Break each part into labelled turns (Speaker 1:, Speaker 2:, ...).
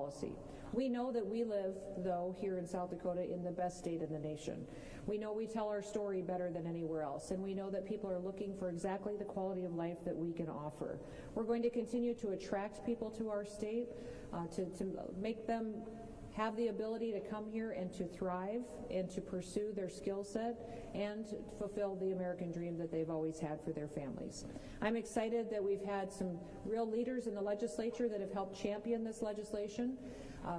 Speaker 1: policy. We know that we live, though, here in South Dakota in the best state in the nation. We know we tell our story better than anywhere else, and we know that people are looking for exactly the quality of life that we can offer. We're going to continue to attract people to our state, to make them have the ability to come here and to thrive and to pursue their skill set and fulfill the American dream that they've always had for their families. I'm excited that we've had some real leaders in the legislature that have helped champion this legislation.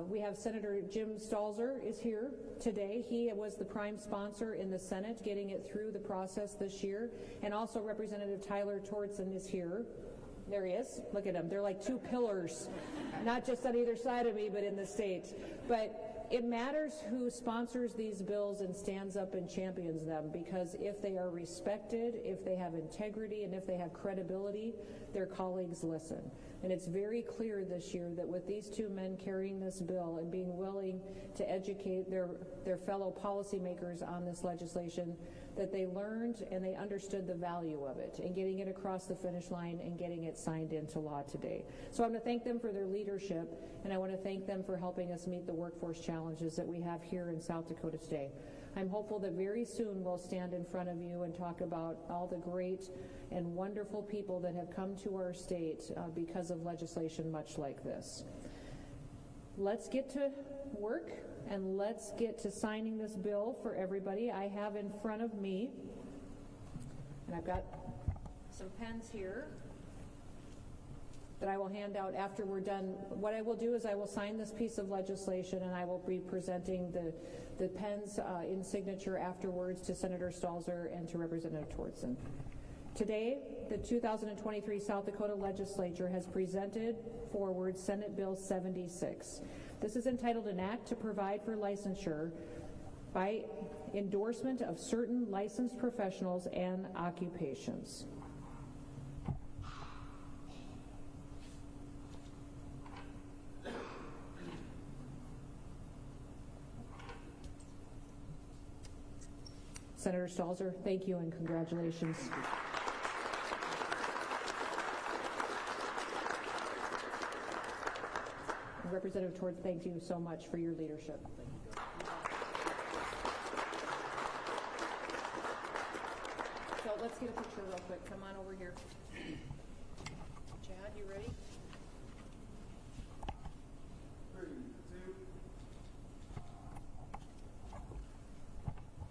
Speaker 1: We have Senator Jim Stalzer is here today. He was the prime sponsor in the Senate getting it through the process this year, and also Representative Tyler Tortson is here. There he is. Look at him. They're like two pillars, not just on either side of me, but in the state. But it matters who sponsors these bills and stands up and champions them, because if they are respected, if they have integrity, and if they have credibility, their colleagues listen. And it's very clear this year that with these two men carrying this bill and being willing to educate their fellow policymakers on this legislation, that they learned and they understood the value of it and getting it across the finish line and getting it signed into law today. So I want to thank them for their leadership, and I want to thank them for helping us meet the workforce challenges that we have here in South Dakota today. I'm hopeful that very soon we'll stand in front of you and talk about all the great and wonderful people that have come to our state because of legislation much like this. Let's get to work and let's get to signing this bill for everybody. I have in front of me, and I've got some pens here that I will hand out after we're done. What I will do is I will sign this piece of legislation, and I will be presenting the pens in signature afterwards to Senator Stalzer and to Representative Tortson. Today, the 2023 South Dakota Legislature has presented forward Senate Bill 76. This is entitled An Act to Provide for Licensure by Endorsement of Certain Licensed Professionals and Occupations. Senator Stalzer, thank you and congratulations. Representative Tortson, thank you so much for your leadership. Thank you. So let's get a picture real quick. Come on over here. Chad, you ready?
Speaker 2: 3, 2.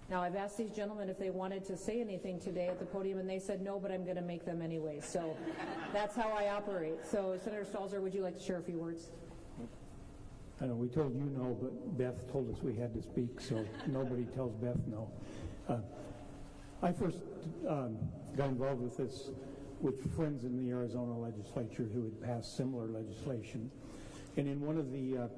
Speaker 1: Now, I've asked these gentlemen if they wanted to say anything today at the podium, and they said no, but I'm going to make them anyway. So that's how I operate. So, Senator Stalzer, would you like to share a few words?
Speaker 3: I know we told you no, but Beth told us we had to speak, so nobody tells Beth no. I first got involved with this with friends in the Arizona legislature who had passed similar legislation. And in one of the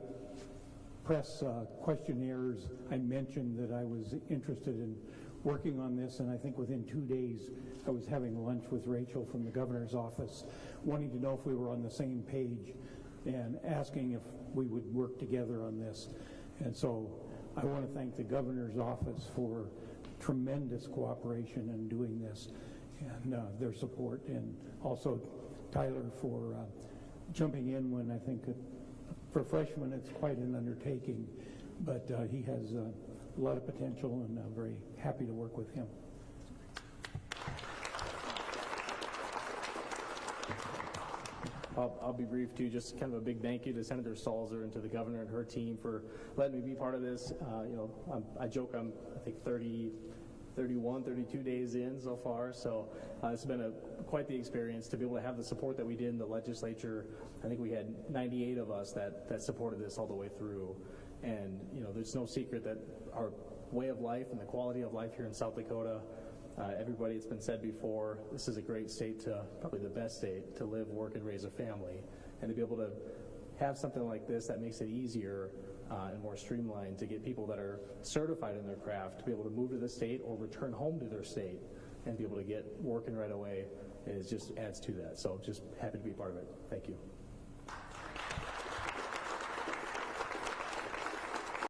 Speaker 3: press questionnaires, I mentioned that I was interested in working on this, and I think within 2 days I was having lunch with Rachel from the governor's office, wanting to know if we were on the same page and asking if we would work together on this. And so I want to thank the governor's office for tremendous cooperation in doing this and their support, and also Tyler for jumping in when I think for freshmen it's quite an undertaking, but he has a lot of potential, and I'm very happy to work with him.
Speaker 4: I'll be brief too. Just kind of a big thank you to Senator Stalzer and to the governor and her team for letting me be part of this. I joke I'm I think 31, 32 days in so far, so it's been quite the experience to be able to have the support that we did in the legislature. I think we had 98 of us that supported this all the way through, and there's no secret that our way of life and the quality of life here in South Dakota, everybody, it's been said before, this is a great state, probably the best state to live, work, and raise a family, and to be able to have something like this that makes it easier and more streamlined to get people that are certified in their craft to be able to move to the state or return home to their state and be able to get working right away, just adds to that. So just happy to be part of it. Thank you.